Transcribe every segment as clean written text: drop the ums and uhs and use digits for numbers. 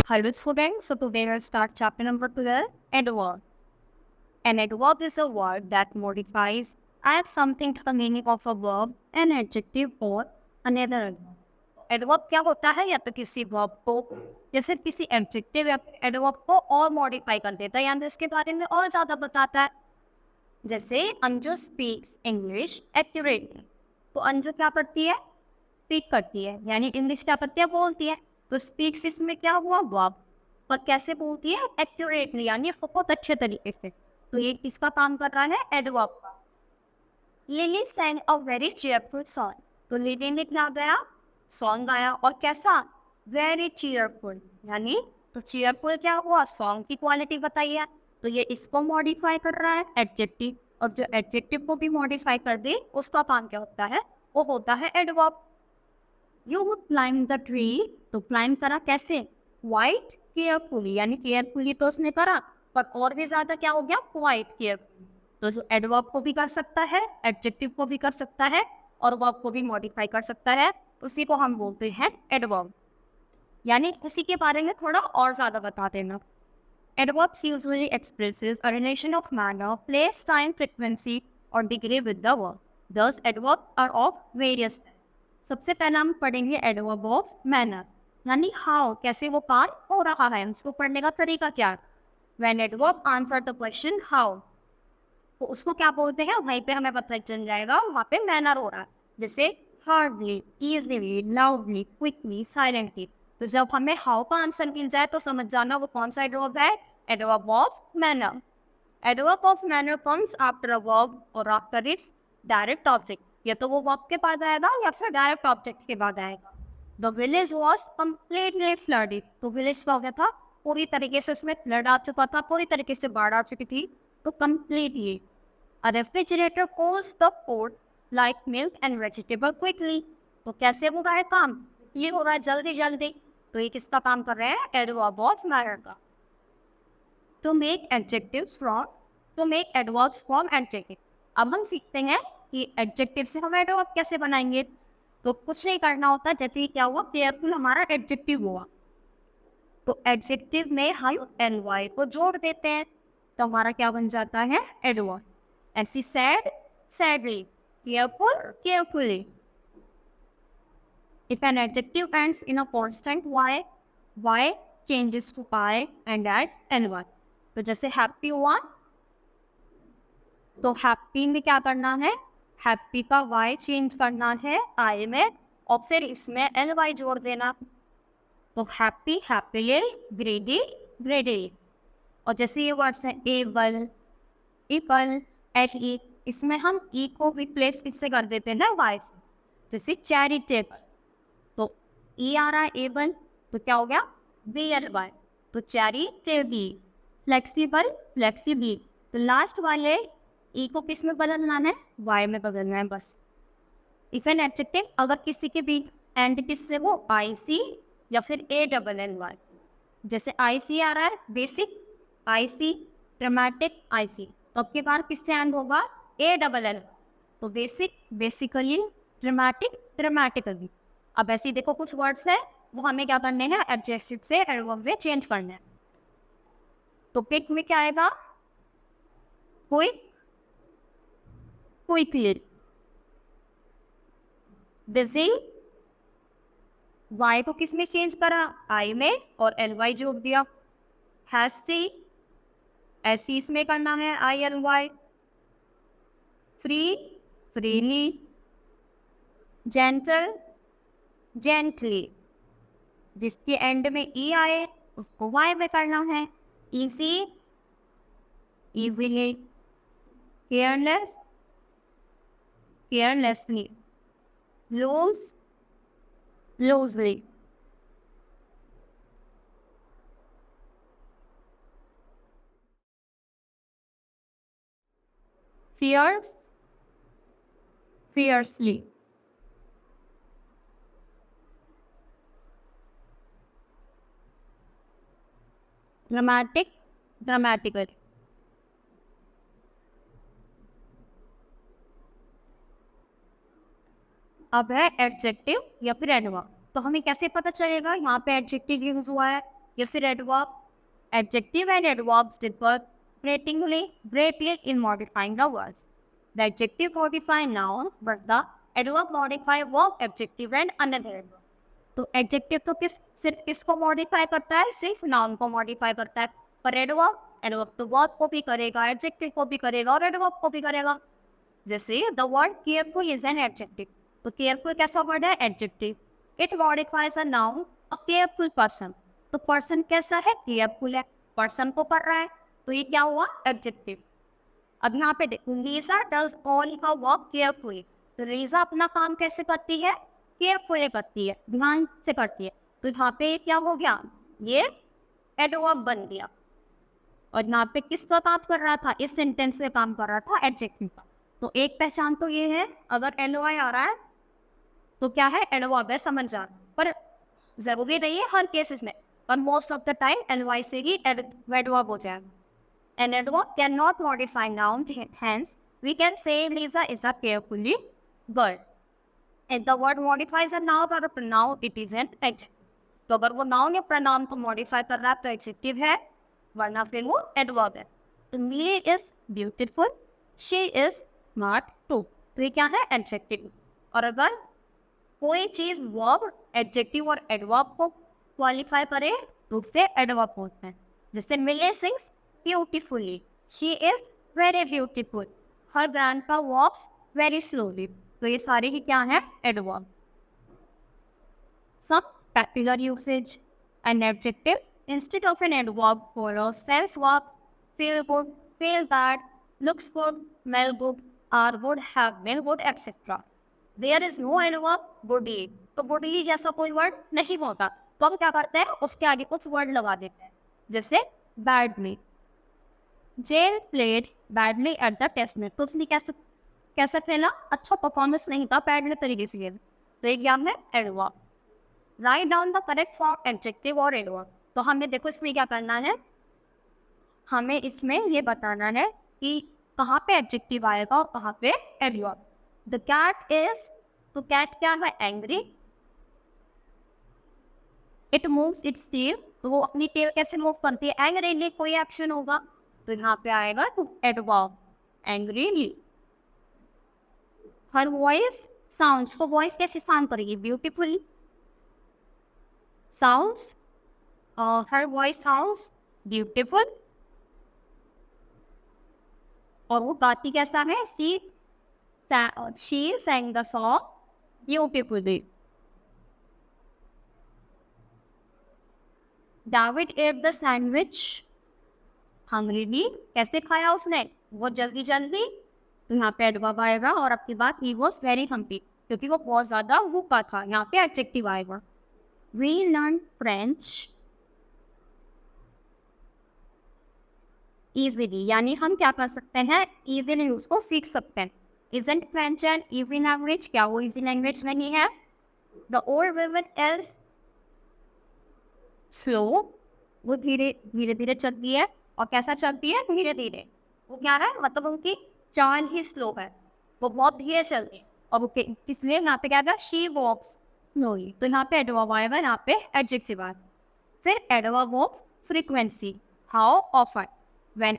Hello students, so today we'll start chapter number 12, adverbs. An adverb is a word that modifies, adds something to the meaning of a verb, an adjective or another adverb. Adverb क्या होता है? या तो किसी verb को या फिर किसी adjective या फिर adverb को और modify कर देता है, यानी उसके बारे में और ज़्यादा बताता है. जैसे अंजू speaks English accurately. तो अंजू क्या करती है? स्पीक करती है, यानी इंग्लिश क्या करती है? बोलती है. तो स्पीक्स इसमें क्या हुआ? वर्ब. पर कैसे बोलती है? एक्यूरेटली, यानी बहुत अच्छे तरीके से. तो ये किसका काम कर रहा है? एडवर्ब का. Lily sang a very cheerful song. तो लिली ने क्या गाया? सॉन्ग गाया. और कैसा? वेरी cheerful, यानी तो cheerful क्या हुआ? सॉन्ग की क्वालिटी बताइए. तो ये इसको मॉडिफाई कर रहा है, एडजेक्टिव. और जो एडजेक्टिव को भी मॉडिफाई कर दे उसका काम क्या होता है? वो होता है adverb. You would climb the tree. तो क्लाइम करा कैसे? Quite carefully, यानी केयरफुली तो उसने करा, पर और भी ज्यादा क्या हो गया? Quite carefully. तो जो एडवर्ब को भी कर सकता है, एडजेक्टिव को भी कर सकता है और वर्ब को भी मॉडिफाई कर सकता है, उसी को हम बोलते हैं एडवर्ब. यानी उसी के बारे में थोड़ा और ज्यादा बता देना. Adverbs usually expresses a relation of manner, place, time, frequency or degree with the verb. Thus, adverbs are of various types. सबसे पहला हम पढ़ेंगे एडवर्ब ऑफ मैनर, यानी हाउ, कैसे वो काम हो रहा है, उसको पढ़ने का तरीका क्या है. When adverb answer the question how, तो उसको क्या बोलते हैं? वहीं पे हमें पता चल जाएगा वहाँ पे मैनर हो रहा है. जैसे hardly, easily, loudly, quickly, silently. तो जब हमें हाउ का आंसर मिल जाए तो समझ जाना वो कौन सा एडवर्ब है? Adverb of manner. Adverb of manner comes after a verb और आफ्टर इट्स डायरेक्ट ऑब्जेक्ट. या तो वो वर्ब के बाद आएगा या फिर डायरेक्ट ऑब्जेक्ट के बाद आएगा. The village was completely flooded. तो विलेज का हो गया था पूरी तरीके से, उसमें फ्लड आ चुका था, पूरी तरीके से बाढ़ आ चुकी थी. तो completely. A refrigerator cools the food like milk and vegetable quickly. तो कैसे हो रहा है काम? ये हो रहा है जल्दी जल्दी. तो ये किसका काम कर रहे हैं? एडवर्ब ऑफ मैनर का. To make adjectives from, to make adverbs from adjective. अब हम सीखते हैं कि एडजेक्टिव से हम एडवर्ब कैसे बनाएंगे. तो कुछ नहीं करना होता. जैसे क्या हुआ? केयरफुल हमारा एडजेक्टिव हुआ, तो एडजेक्टिव में हम एल वाई को जोड़ देते हैं, तो हमारा क्या बन जाता है? एडवर्ब. ऐसी sad, sadly, careful, carefully. If an adjective ends in a constant y, y changes to y and add ly. तो जैसे हैप्पी हुआ, तो हैप्पी में क्या करना है? हैप्पी का y चेंज करना है आई में और फिर इसमें एल वाई जोड़ देना. तो हैप्पी, हैप्पीली, ग्रेडी, ग्रेडी. और जैसे ये वर्ड्स हैं एबल, इपल, एट ई, इसमें हम ई को रिप्लेस किससे कर देते हैं ना? वाई से. जैसे चैरिटेबल, तो ई आ रहा है एबल, तो क्या हो गया? B L Y. तो चैरिटेबल. Flexible, flexibly. तो लास्ट वाले ई को किस में बदलना है? वाई में बदलना है बस. इफ एन एडजेक्टिव, अगर किसी के बीच एंड किससे हो? आई सी या फिर ए डबल एन वाई. जैसे आई सी आ रहा है, बेसिक, आई सी, ड्रामेटिक, आई सी. तो अब की बार किससे एंड होगा? A double N. तो बेसिक, बेसिकली, ड्रामेटिक, ड्रामेटिकली. अब ऐसे देखो कुछ वर्ड्स है वो हमें क्या करने हैं? एडजेक्टिव से एडवर्ब में चेंज करने हैं. तो क्विक में क्या आएगा? Quick, quickly. बिजी, वाई को किसने चेंज करा? आई में, और एल वाई जोड़ दिया. हैस्टी, ऐसी इसमें करना है I L Y. Free, freely. Gentle, gently. जिसके एंड में ई आए उसको वाई में करना है. Easy, easily. Careless, carelessly. Loose, loosely. Fierce, fiercely. Dramatic, dramatically. अब है एडजेक्टिव या फिर एडवर्ब. तो हमें कैसे पता चलेगा यहाँ पे एडजेक्टिव यूज हुआ है या फिर adverb. Adjective and adverbs differ greatly in modifying the words. The adjective modify noun, but the adverb modify verb, adjective and another adverb. तो adjective तो सिर्फ किसको modify करता है? सिर्फ noun को modify करता है. पर adverb तो verb को भी करेगा, adjective को भी करेगा और adverb को भी करेगा. जैसे the word careful is an adjective. तो careful कैसा word है? Adjective. It modifies a noun, a careful person. तो पर्सन कैसा है? केयरफुल है. पर्सन को कर रहा है तो ये क्या हुआ? एडजेक्टिव. अब यहाँ पे देखो, Lisa does all her work carefully. तो लीजा अपना काम कैसे करती है? केयरफुली करती है, ध्यान से करती है. तो यहाँ पे क्या हो गया? ये एडवर्ब बन गया. और यहाँ पे किसका काम कर रहा था? इस सेंटेंस में काम कर रहा था एडजेक्टिव का. तो एक पहचान तो ये है, अगर एलवाई आ रहा है तो क्या है? एडवर्ब है, समझ जा. पर जरूरी नहीं है हर केसेस में, पर मोस्ट ऑफ द टाइम एलवाई से ही एडवर्ब हो जाएगा. An adverb cannot modify noun, hence we can say Lisa is a carefully girl. If the word modifies a noun or a pronoun, it is an adjective. तो अगर वो noun या pronoun को modify कर रहा है तो adjective है, वरना फिर वो adverb है. तो Millie is beautiful, she is smart too. तो ये क्या है? adjective. और अगर कोई चीज वर्ब, एडजेक्टिव और एडवर्ब को क्वालिफाई करे तो उससे एडवर्ब होता है. जैसे Millie sings beautifully, she is very beautiful, her grandpa walks very slowly. तो ये सारे ही क्या है? Adverb. Some practical usage. An adjective instead of an adverb follows sense verbs feel good, feel bad, looks good, smell good, are good, have been good, etcetera. There is no adverb goodly. तो goodly जैसा कोई word नहीं होता. तो हम क्या करते हैं? उसके आगे कुछ वर्ड लगा देते हैं. जैसे badly. Jane played badly at the test में. तो उसने कैसे खेला? अच्छा परफॉर्मेंस नहीं था, बैड तरीके से खेला. तो एक क्या है? Adverb. Write down the correct form adjective और एडवर्ब. तो हमें देखो इसमें क्या करना है, हमें इसमें ये बताना है कि कहाँ पे एडजेक्टिव आएगा और कहाँ पे एडवर्ब. The cat is, तो cat क्या है? angry. It moves its tail. तो वो अपनी tail कैसे मूव करती है? angrily कोई एक्शन होगा तो यहाँ पे आएगा तो adverb angrily. Her voice sounds, तो voice कैसे sound करेगी? beautiful sounds. Her voice sounds beautiful. और वो गाती कैसा है? She sang the song beautifully. David ate the sandwich hungrily. कैसे खाया उसने? बहुत जल्दी. तो यहाँ पे एडवर्ब आएगा. और आपकी बात he was very hungry, क्योंकि वो बहुत ज़्यादा भूखा था. यहाँ पे एडजेक्टिव आएगा. We learned French easily. यानी हम क्या कर सकते हैं? easily उसको सीख सकते हैं. Isn't French an easy language? क्या वो easy language नहीं है? The old woman is slow. वो धीरे चलती है. और कैसा चलती है? धीरे. वो क्या है? मतलब उनकी चाल ही स्लो है, वो बहुत धीरे चलती है. और वो इसलिए यहाँ पे क्या आएगा? She walks slowly. तो यहाँ पे एडवर्ब आएगा, यहाँ पे एडजेक्टिव आएगा. फिर adverb of frequency. How often? When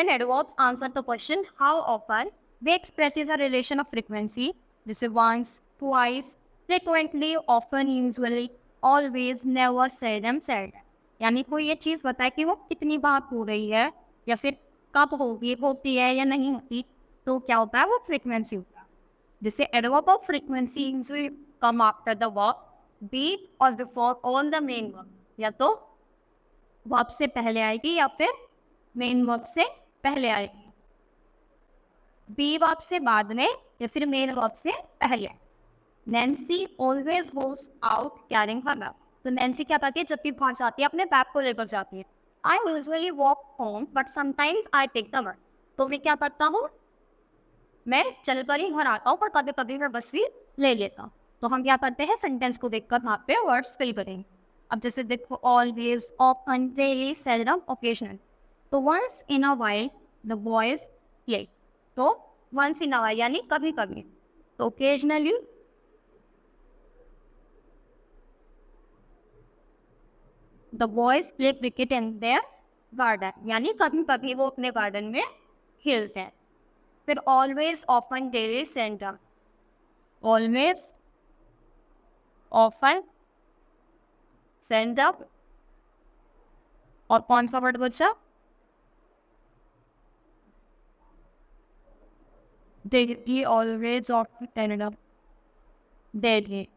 adverbs answer the question how often, they expresses a relation of frequency. जैसे once, twice, frequently, often, usually, always, never, seldom. यानी कोई ये चीज़ बताए कि वो कितनी बार हो रही है या फिर कब होती है या नहीं होती. तो क्या होता है? वो फ्रीक्वेंसी होता है. जैसे adverb of frequency usually come after the verb be or before all the main verb. या तो वर्ब से पहले आएगी या फिर मेन वर्ब से पहले आएगी. बी वर्ब से बाद में या फिर मेन वर्ब से पहले. Nancy always goes out carrying हर बैग. तो नैन्सी क्या करती है? जब भी बाहर जाती है अपने बैग को लेकर जाती है. I usually walk home but sometimes I take the bus. तो मैं क्या करता हूँ? मैं चलकर ही घर आता हूँ, पर कभी कभी मैं बस भी ले लेता हूँ. तो हम क्या करते हैं? सेंटेंस को देखकर वहाँ पे वर्ड्स फिल करेंगे. अब जैसे देखो always, often, daily, seldom, occasional. तो once in a while the boys play. तो वंस इन अ वाइल यानी कभी कभी. तो occasionally the boys play cricket in their garden, यानी कभी कभी वो अपने गार्डन में खेलते हैं। फिर always, often, daily, seldom. Always, often, seldom, और कौन सा वर्ड बचा? Daily, always, often, seldom, daily.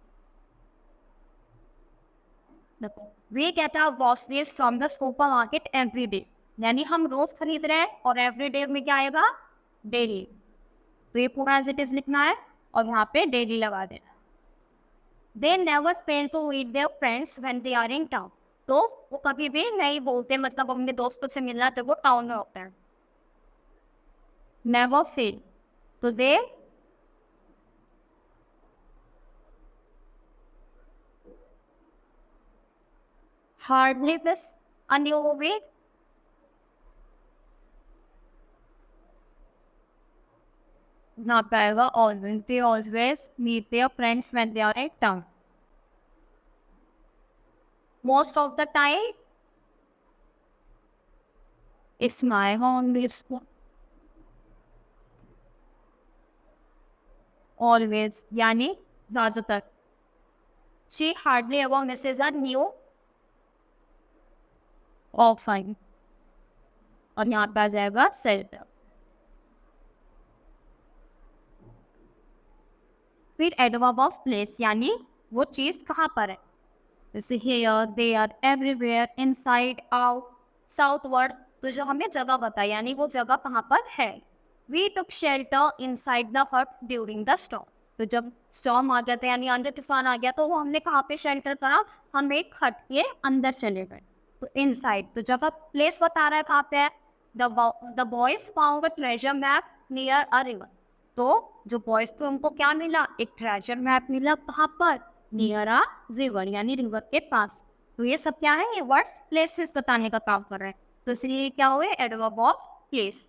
देखो, we get our groceries from the supermarket every day, यानी हम रोज खरीद रहे हैं, और एवरी डे में क्या आएगा? डेली। तो ये पूरा एज इट इज लिखना है और यहाँ पे डेली लगा देना। They never fail to meet their friends when they are in town, तो वो कभी भी नहीं बोलते, मतलब अपने दोस्तों से मिलना जब वो टाउन में होते हैं। नेवर फेल, तो they hardly miss a new movie, ना पाएगा always. They always meet their friends when they are in town. Most of the time it's my home this, always यानी ज्यादातर। She hardly ever misses a new often, और यहाँ पे आ जाएगा self. फिर adverb of place, यानी वो चीज कहाँ पर है, जैसे here, there, everywhere, inside, out, southward. तो जो हमें जगह बताई, यानी वो जगह कहाँ पर है। We took shelter inside the hut during the storm, तो जब स्टॉर्म आ गया था, यानी अंदर तूफान आ गया, तो वो हमने कहाँ पे शेल्टर करा? हम एक हट के अंदर चले गए। तो इनसाइड, तो जगह प्लेस बता रहा है कहाँ पे है। The boys found a treasure map near a river, तो जो बॉयज थे उनको क्या मिला? एक ट्रेजर मैप मिला, कहाँ पर? नियर अ रिवर, यानी रिवर के पास। तो ये सब क्या है? ये वर्ड्स प्लेसेस बताने का काम कर रहे हैं, तो इसलिए क्या हुए? Adverb of place.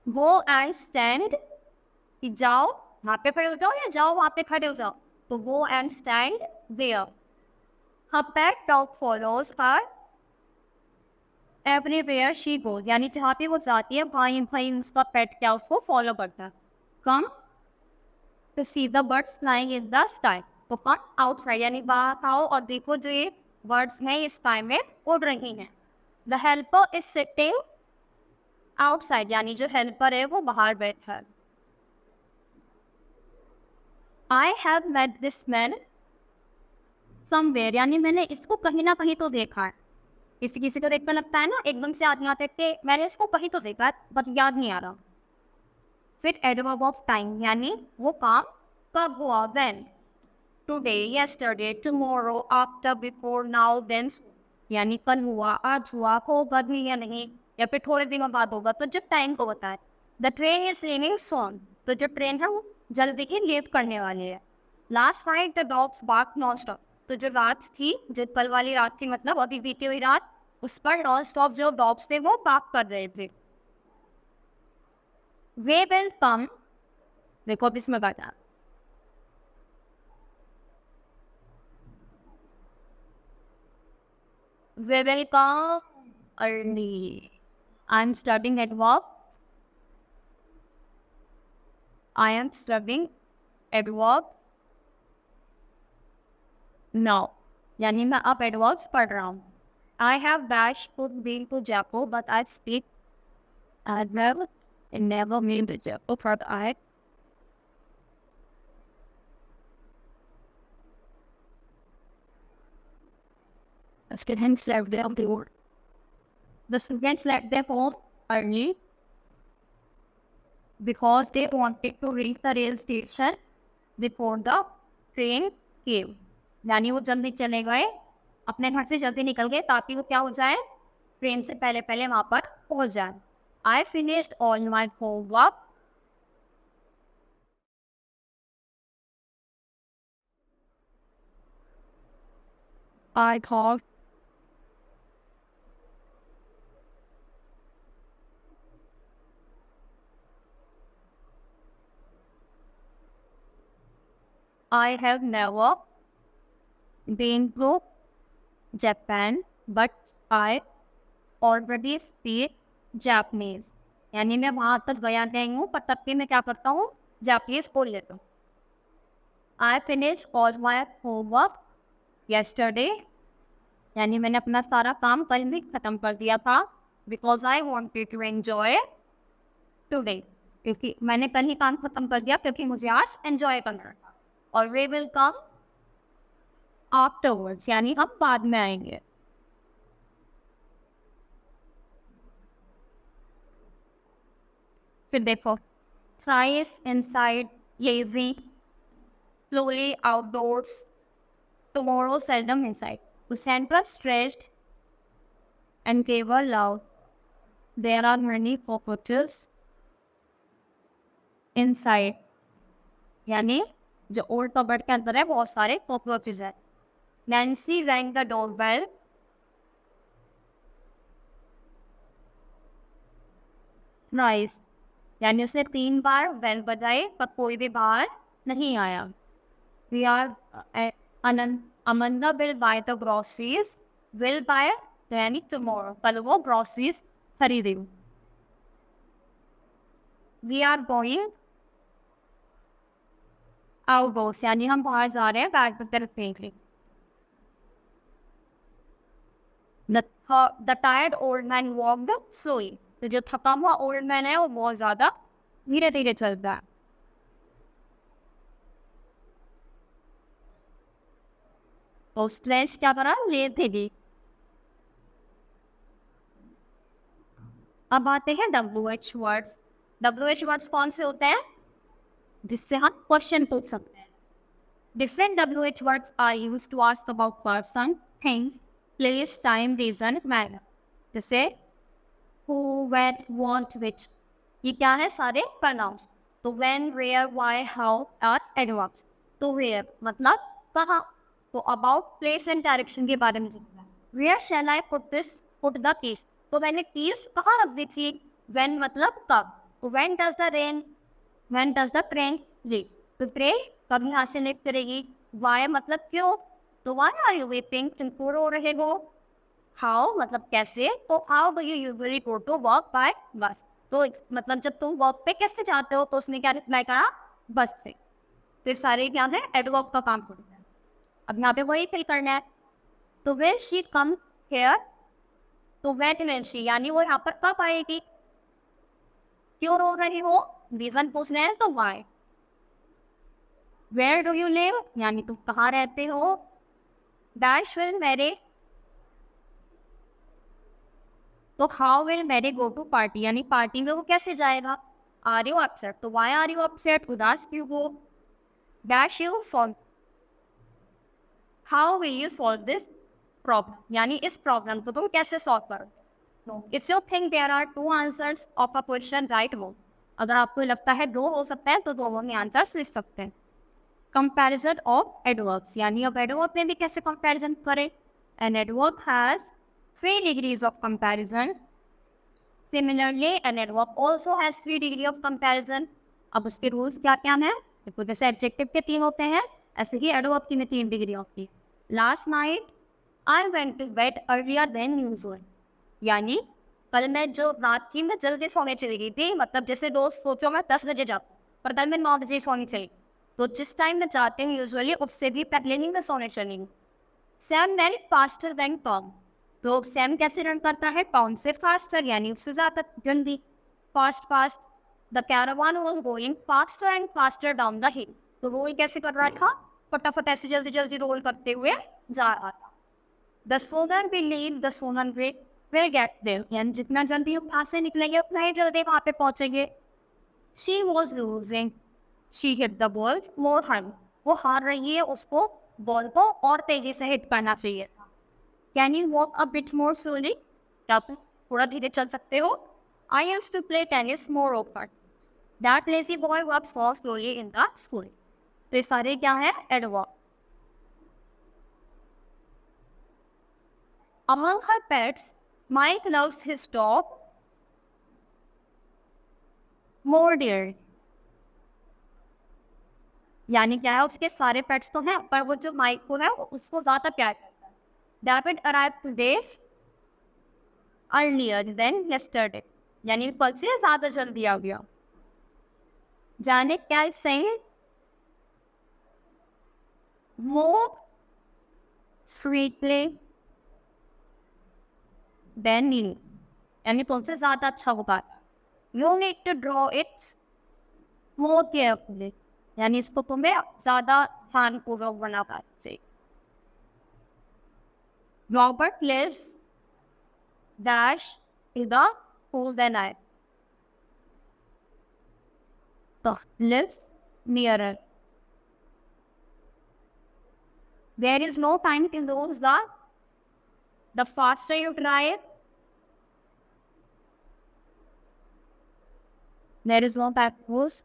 Go and stand, जाओ वहां पे खड़े हो जाओ, या जाओ वहां पे खड़े हो जाओ, तो go and stand there. Her pet dog follows her everywhere she goes, यानी जहाँ पे वो जाती है भाई भाई उसका पेट क्या उसको फॉलो करता है। Come to see the birds flying in the sky, तो कम आउटसाइड, यानी बाहर आओ और देखो जो ये बर्ड्स हैं ये स्काई में उड़ रही हैं। The helper is sitting outside, यानी जो हेल्पर है वो बाहर बैठा है। I have met this man somewhere, यानी मैंने इसको कहीं ना कहीं तो देखा है। किसी किसी को देखकर लगता है ना एकदम से आदमी आते कि मैंने इसको कहीं तो देखा है, बट याद नहीं आ रहा। फिर एडवर्ब ऑफ टाइम, यानी वो काम कब हुआ? When, today, yesterday, tomorrow, after, before, now, then, यानी कल हुआ, आज हुआ, होगा भी या नहीं, या फिर थोड़े दिनों बाद होगा, तो जब टाइम को बताए। द ट्रेन इज लीविंग सोन, तो जो ट्रेन है वो जल्दी ही लीव करने वाली है। Last night the dogs bark non stop, तो जो रात थी, जो कल वाली रात थी, मतलब अभी बीती हुई रात, उस पर नॉन स्टॉप जो डॉग्स थे वो बार्क कर रहे थे। वे विल कम, देखो अब इसमें बता, we will come early. I'm studying adverbs. I am studying adverbs now. यानी मैं अब adverbs पढ़ रहा हूँ. I have dash could been to Jaipur, but I speak adverb and never been to Jaipur. But I students left their home. The students left their home early because they wanted to reach the rail station before the train came. यानी वो जल्दी चले गए, अपने घर से जल्दी निकल गए ताकि वो क्या हो जाए? ट्रेन से पहले पहले वहां पर पहुंच जाए। I finished all my homework, I thought I have never been to Japan, but I already speak Japanese. यानी मैं वहाँ तक गया नहीं हूँ, पर तब भी मैं क्या करता हूँ, जापानीज बोल लेता हूँ. I finished all my homework yesterday. यानी मैंने अपना सारा काम कल ही खत्म कर दिया था. Because I wanted to enjoy today. क्योंकि मैंने कल ही काम खत्म कर दिया क्योंकि मुझे आज एंजॉय करना था. और we will come afterwards, यानी हम बाद में आएंगे. फिर देखो, thrice inside, lazy, slowly outdoors, tomorrow seldom inside. To Sandra stretched and gave a loud. There are many cockroaches inside. यानी जो ओल्ड कबर्ड के अंदर है बहुत सारे कॉकरोचेस हैं. Nancy rang the doorbell. Thrice. यानी उसने 3 बार बेल बजाई पर कोई भी बाहर नहीं आया. We are Amanda will buy the groceries. Will buy यानी tomorrow. कल वो groceries खरीदेगी. We are going outdoors, यानी हम बाहर जा रहे हैं बैडमिंटन खेलने. The tired old man walked slowly. तो जो थका हुआ ओल्ड मैन है वो बहुत ज्यादा धीरे धीरे चलता है. तो स्ट्रेच क्या करा, ले थे. अब आते हैं WH वर्ड्स. WH वर्ड्स कौन से होते हैं जिससे हम क्वेश्चन पूछ सकते हैं. Different WH words are used to ask about person, things, place, time, reason, manner. जैसे who, when, what, which. ये क्या है, सारे pronouns. तो when, where, why, how are adverbs. तो where मतलब कहाँ. तो about, place and direction के बारे में लिखना है. Where shall I put the keys. तो मैंने keys कहाँ रख दी थी. When मतलब कब. तो when does the train leave. तो train कब यहाँ से लिफ्ट करेगी. Why मतलब क्यों. तो why are you weeping, तुम क्यों रो रहे हो. How मतलब कैसे. तो how do you usually go to work by bus. तो मतलब जब तुम वर्क पे कैसे जाते हो. तो उसने क्या रिप्लाई करा, बस से. तो सारे क्या है, एडवर्ब का काम करता है. अब यहाँ पे वही फिल करना है. तो when she come here, तो when will she यानी वो यहाँ पर कब आएगी. क्यों रो रही हो, रीजन पूछ रहे हैं तो why. Where do you live यानी तुम कहाँ रहते हो. Dash will marry. तो how will Mary go to party यानी पार्टी में वो कैसे जाएगा. Are you upset. तो why are you upset, उदास क्यों हो. Dash you solve. How will you solve this problem यानी इस प्रॉब्लम को तुम कैसे सॉल्व करोगे. No. If you think there are 2 answers of a question, right wrong. अगर आपको लगता है 2 हो सकते हैं तो दोनों में आंसर्स लिख सकते हैं. Comparison of adverbs यानी अब adverb में भी कैसे comparison करें. An adverb has 3 degrees of comparison. Similarly, an adverb also has 3 degree of comparison. अब उसके रूल्स क्या क्या हैं. देखो जैसे एडजेक्टिव के 3 होते हैं ऐसे ही adverb की में 3 डिग्री होती है. Last night I went to bed earlier than usual. यानी कल मैं जो रात थी मैं जल्दी सोने चली गई थी. मतलब जैसे रोज सोचो मैं 10 बजे जाती हूँ पर कल मैं 9 बजे सोनी चली. तो जिस टाइम मैं जाती हूँ यूजुअली उससे भी पहले नहीं मैं सोने चली हूँ. Sam run faster than Tom. तो सैम कैसे रन करता है, टॉम से फास्टर यानी उससे ज़्यादा जल्दी. Fast. The caravan was going faster and faster down the हिल. तो रोल कैसे कर रहा था, फटाफट ऐसे जल्दी जल्दी रोल करते हुए जा रहा था. The sooner we leave the sooner will get there यानी जितना जल्दी हम वहाँ से निकलेंगे उतना ही जल्दी वहाँ पे पहुँचेंगे. She was losing. She hit the ball more hard. वो हार रही है, उसको बॉल को और तेजी से हिट करना चाहिए. Can you walk a bit more slowly. क्या तुम थोड़ा धीरे चल सकते हो. I used to play tennis more often. That lazy boy works more slowly in the school. तो ये सारे क्या है, adverb. Among her pets, Mike loves his dog more dearly. यानी क्या है, उसके सारे पेट्स तो हैं पर वो जो माइको है वो उसको ज्यादा प्यार करता है। David arrived today earlier than yesterday, यानी कल से ज्यादा जल्दी आ गया। जाने क्या सही more sweetly than you, यानी तुमसे ज्यादा अच्छा होगा। You need to draw it more carefully, यानी इसको तुम्हें ज्यादा ध्यानपूर्वक बनाना चाहिए। Robert lives dash to the school than I, तो lives nearer, there is no time to lose, the faster you drive, there is no time to lose,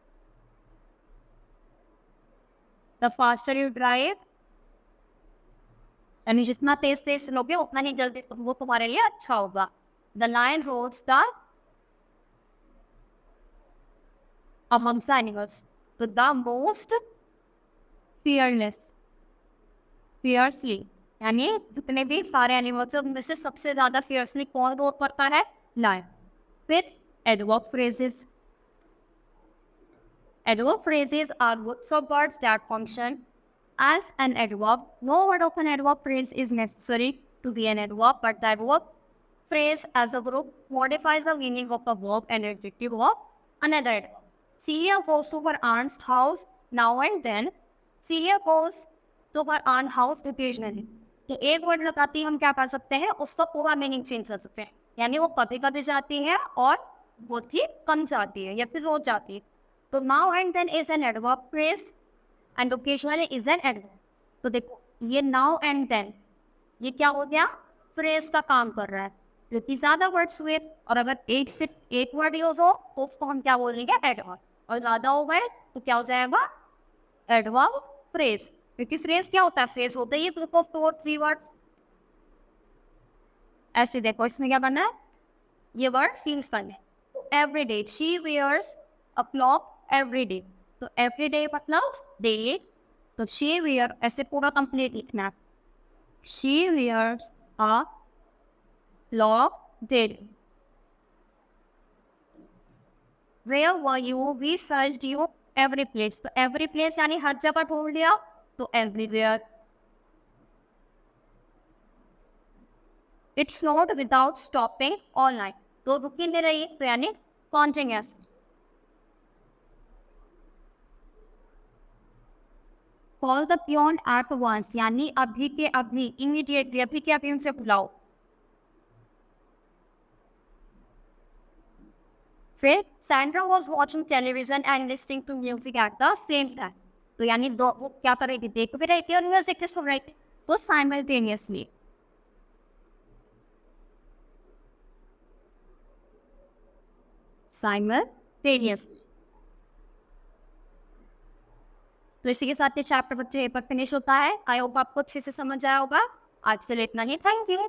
the faster you drive, यानी जितना तेज तेज चलोगे उतना ही जल्दी वो तुम्हारे लिए अच्छा होगा। The lion roars the amongst the animals, तो the most fearless, fiercely, यानी जितने भी सारे एनिमल्स हैं उनमें से सबसे ज्यादा फियर्सली कौन रोर करता है? लायन। फिर adverb phrases, adverb phrases are groups of words that function as an adverb. No word of an adverb phrase is necessary to be an adverb, but the adverb phrase as a group modifies the meaning of a verb and adjective of another adverb. Celia goes to her aunt's house now and then. Celia goes to her aunt's house occasionally. तो एक word लगाती हम क्या कर सकते हैं, उसका पूरा मीनिंग चेंज कर सकते हैं। यानी वो कभी कभी जाती है और बहुत ही कम जाती है या फिर रोज जाती है। तो now and then is an adverb phrase and occasionally is an adverb. तो देखो ये नाउ एंड देन ये क्या हो गया, फ्रेज का काम कर रहा है क्योंकि ज्यादा वर्ड्स हुए, और अगर एक से एक वर्ड यूज हो तो उसको हम क्या बोलेंगे, एडवर्ब, और ज्यादा हो गए तो क्या हो जाएगा, एडवर्ब फ्रेज। क्योंकि फ्रेज क्या होता है, फ्रेज होता है ये ग्रुप ऑफ 2 और 3 वर्ड्स। ऐसे देखो इसमें क्या करना है, ये वर्ड्स यूज करने। तो every day she wears a clock every day, तो एवरी डे मतलब डेली, तो शी वेयर ऐसे पूरा कंप्लीट लिखना है, she wears a clock daily. Where were you, we searched you every place, तो एवरी प्लेस यानी हर जगह ढूंढ लिया, तो everywhere. It's not without stopping all night, तो रुकी नहीं रही, तो यानी continuous. Call the peon at once, यानी अभी के अभी, इमीडिएटली, अभी के अभी उनसे बुलाओ। फिर Sandra was watching television and listening to music at the same time, तो यानी दो वो क्या कर रही थी, देख भी रही थी और म्यूजिक भी सुन रही थी, तो साइमल्टेनियसली। साइमल्टेनियसली। तो इसी के साथ ये चैप्टर बच्चे पर फिनिश होता है। आई होप आपको अच्छे से समझ आया होगा। आज के लिए इतना ही, थैंक यू।